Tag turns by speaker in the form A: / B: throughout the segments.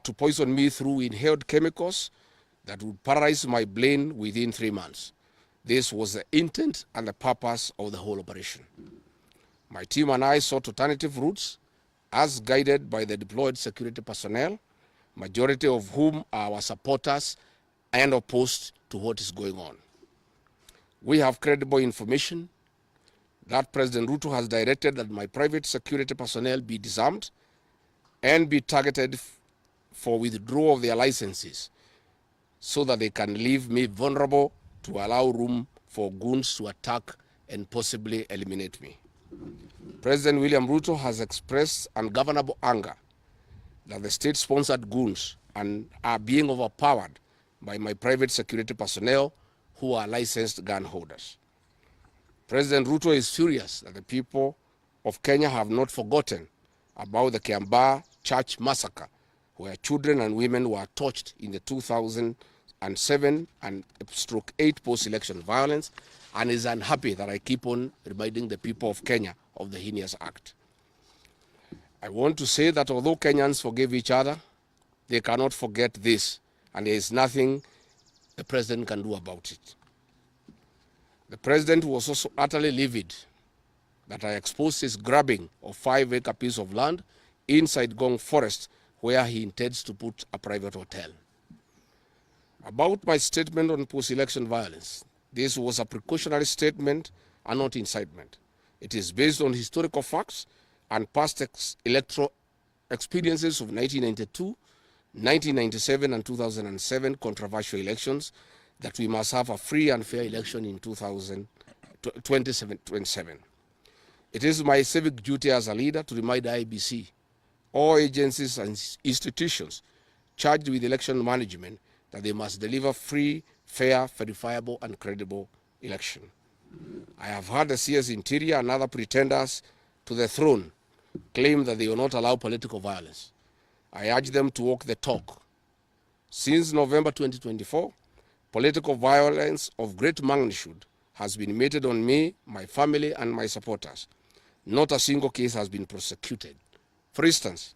A: to poison me through inhaled chemicals that would paralyze my brain within 3 months. This was the intent and the purpose of the whole operation. My team and I sought alternative routes as guided by the deployed security personnel, majority of whom are our supporters and opposed to what is going on. We have credible information that President Ruto has directed that my private security personnel be disarmed and be targeted for withdrawal of their licenses so that they can leave me vulnerable to allow room for goons to attack and possibly eliminate me. President William Ruto has expressed ungovernable anger that the state-sponsored goons are being overpowered by my private security personnel who are licensed gun holders. President Ruto is furious that the people of Kenya have not forgotten about the Kiambaa church massacre, where children and women were tortured in the 2007 and /8 post-election violence, and is unhappy that I keep on reminding the people of Kenya of the heinous act. I want to say that although Kenyans forgive each other, they cannot forget this, and there is nothing the president can do about it. The president was also utterly livid that I exposed his grabbing of 5-acre piece of land inside Gong Forest, where he intends to put a private hotel. About my statement on post-election violence, this was a precautionary statement and not incitement. It is based on historical facts and past electoral experiences of 1992, 1997, and 2007 controversial elections, that we must have a free and fair election in 2027. It is my civic duty as a leader to remind IEBC, all agencies and institutions charged with election management, that they must deliver free, fair, verifiable, and credible election. I have heard the CS Interior and other pretenders to the throne claim that they will not allow political violence. I urge them to walk the talk. Since November 2024, political violence of great magnitude has been meted on me, my family, and my supporters. Not a single case has been prosecuted. For instance,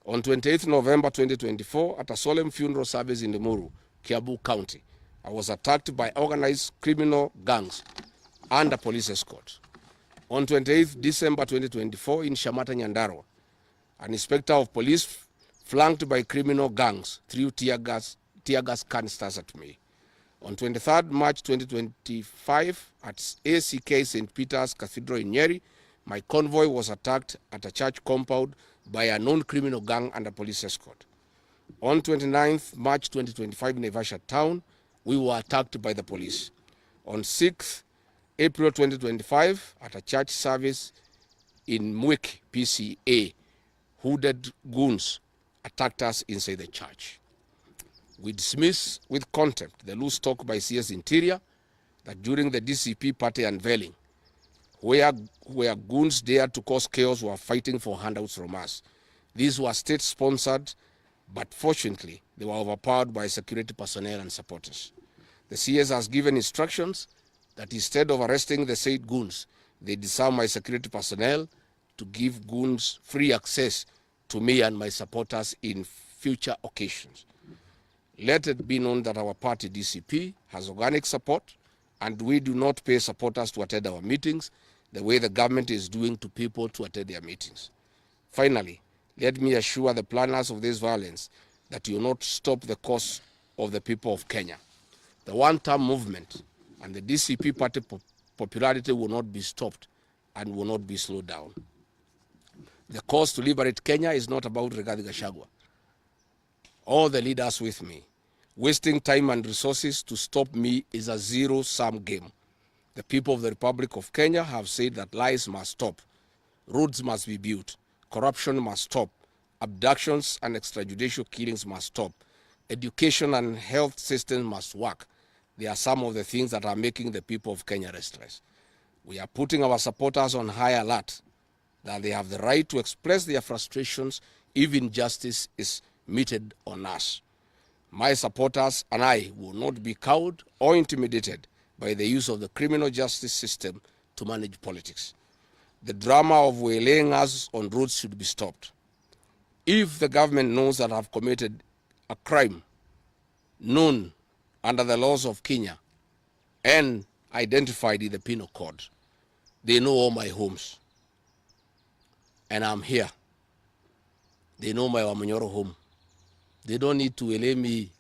A: on 28th November 2024, at a solemn funeral service in Limuru, Kiambu County, I was attacked by organized criminal gangs under police escort. On 28th December 2024, in Shamata, Nyandarua, an inspector of police flanked by criminal gangs threw tear gas canisters at me. On 23rd March 2025, at ACK St. Peter's Cathedral in Nyeri, my convoy was attacked at a church compound by a non-criminal gang under police escort. On 29th March 2025 in Naivasha town, we were attacked by the police. On 6th April 2025, at a church service in Mwik, PCA, hooded goons attacked us inside the church. We dismiss with contempt the loose talk by CS Interior that during the DCP party unveiling, where goons dared to cause chaos were fighting for handouts from us. These were state-sponsored, but fortunately, they were overpowered by security personnel and supporters. The CS has given instructions that instead of arresting the said goons, they disarm my security personnel to give goons free access to me and my supporters in future occasions. Let it be known that our party, DCP, has organic support, and we do not pay supporters to attend our meetings the way the government is doing to people to attend their meetings. Finally, let me assure the planners of this violence that you will not stop the cause of the people of Kenya. The one-term movement and the DCP party popularity will not be stopped and will not be slowed down. The cause to liberate Kenya is not about Gachagua. All the leaders with me. Wasting time and resources to stop me is a zero-sum game. The people of the Republic of Kenya have said that lies must stop, roads must be built, corruption must stop, abductions and extrajudicial killings must stop, education and health systems must work. They are some of the things that are making the people of Kenya restless. We are putting our supporters on high alert that they have the right to express their frustrations if injustice is meted on us. My supporters and I will not be cowed or intimidated by the use of the criminal justice system to manage politics. The drama of waylaying us on roads should be stopped. If the government knows that I've committed a crime known under the laws of Kenya and identified in the penal code, they know all my homes, and I'm here. They know my Wamanyoro home. They don't need to lay me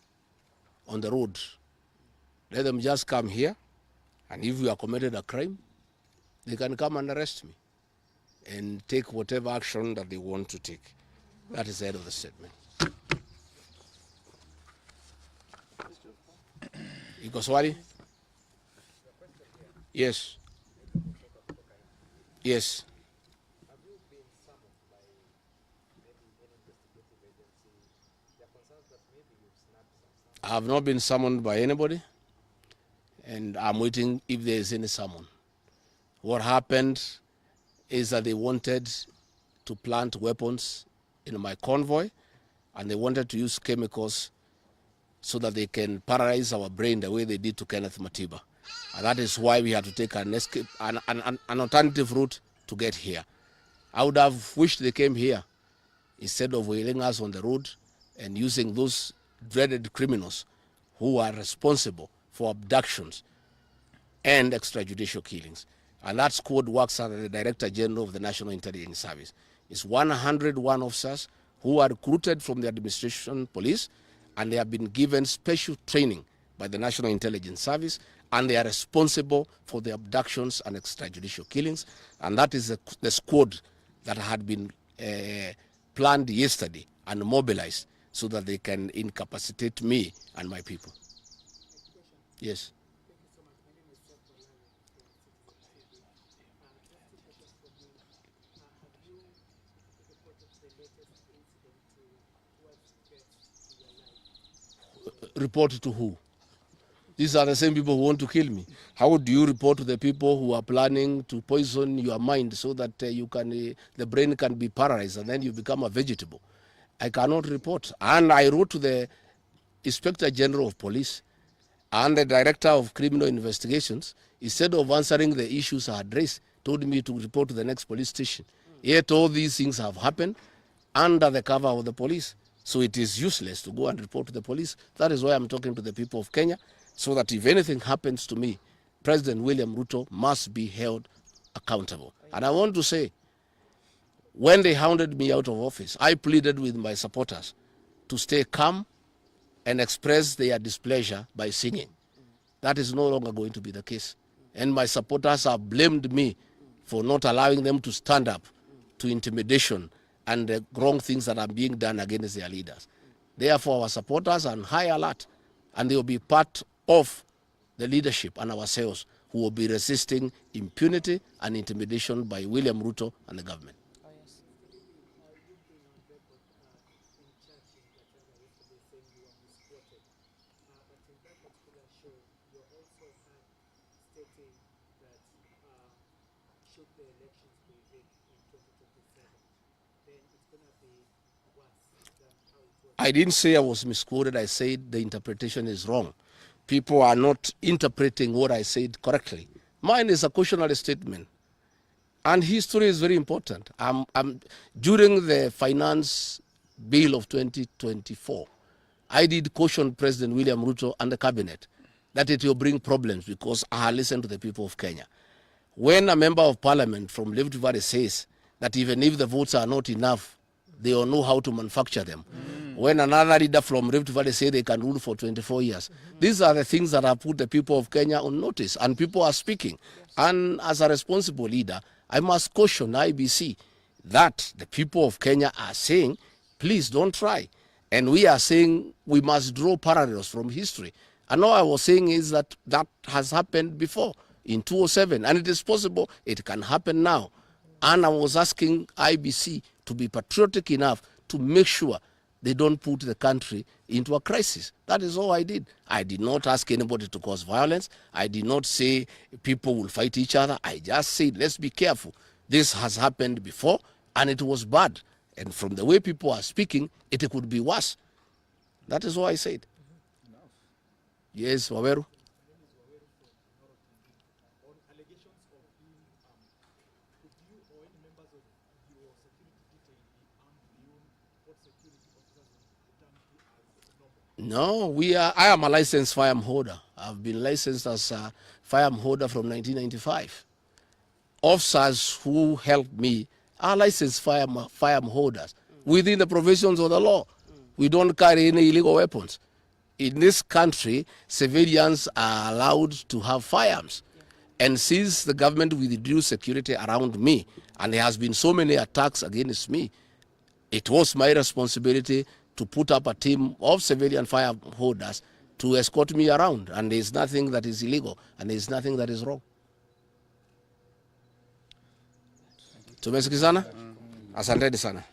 A: on the road. Let them just come here, and if we have committed a crime, they can come and arrest me and take whatever action that they want to take. That is the end of the statement. Iko swali? Yes. Yes. I have not been summoned by anybody, and I'm waiting if there is any summon. What happened is that they wanted to plant weapons in my convoy, and they wanted to use chemicals so that they can paralyze our brain the way they did to Kenneth Matiba. And that is why we had to take an escape, an alternative route to get here. I would have wished they came here instead of wailing us on the road and using those dreaded criminals who are responsible for abductions and extrajudicial killings. And that squad works under the Director General of the National Intelligence Service. It's 101 officers who are recruited from the administration police, and they have been given special training by the National Intelligence Service, and they are responsible for the abductions and extrajudicial killings. And that is the squad that had been planned yesterday and mobilized so that they can incapacitate me and my people. Yes. Report to who? These are the same people who want to kill me. How do you report to the people who are planning to poison your mind so that the brain can be paralyzed and then you become a vegetable? I cannot report. And I wrote to the Inspector General of Police and the Director of Criminal Investigations. Instead of answering the issues I addressed, told me to report to the next police station. Yet all these things have happened under the cover of the police. So it is useless to go and report to the police. That is why I'm talking to the people of Kenya, so that if anything happens to me, President William Ruto must be held accountable. And I want to say, when they hounded me out of office, I pleaded with my supporters to stay calm and express their displeasure by singing. That is no longer going to be the case. And my supporters have blamed me for not allowing them to stand up to intimidation and the wrong things that are being done against their leaders. Therefore, our supporters are on high alert, and they will be part of the leadership and ourselves who will be resisting impunity and intimidation by William Ruto and the government.
B: Oh, yes. Should the elections be rigged in 2027, then it's going to be worse than how it was.
A: I didn't say I was misquoted. I said the interpretation is wrong. People are not interpreting what I said correctly. Mine is a cautionary statement. And history is very important. During the finance bill of 2024, I did caution President William Ruto and the cabinet that it will bring problems because I listened to the people of Kenya. When a member of parliament from Rift Valley says that even if the votes are not enough, they will know how to manufacture them. When another leader from Rift Valley say they can rule for 24 years. These are the things that have put the people of Kenya on notice, and people are speaking. And as a responsible leader, I must caution IBC that the people of Kenya are saying, please don't try. And we are saying we must draw parallels from history. And all I was saying is that that has happened before in 2007, and it is possible it can happen now. And I was asking IBC to be patriotic enough to make sure they don't put the country into a crisis. That is all I did. I did not ask anybody to cause violence. I did not say people will fight each other. I just said, let's be careful. This has happened before, and it was bad. And from the way people are speaking, it could be worse. That is all I said. Yes, Waweru.
B: Could you or any members of your security detail be armed beyond what's
A: No, I am a licensed firearm holder. I've been licensed as a firearm holder from 1995. Officers who helped me are licensed firearm holders within the provisions of the law. We don't carry any illegal weapons. In this country, civilians are allowed to have firearms. And since the government withdrew security around me, and there has been so many attacks against me, it was my responsibility to put up a team of civilian firearm holders to escort me around. And there's nothing that is illegal, and there's nothing that is wrong. Tumesikizana? Asanteni sana.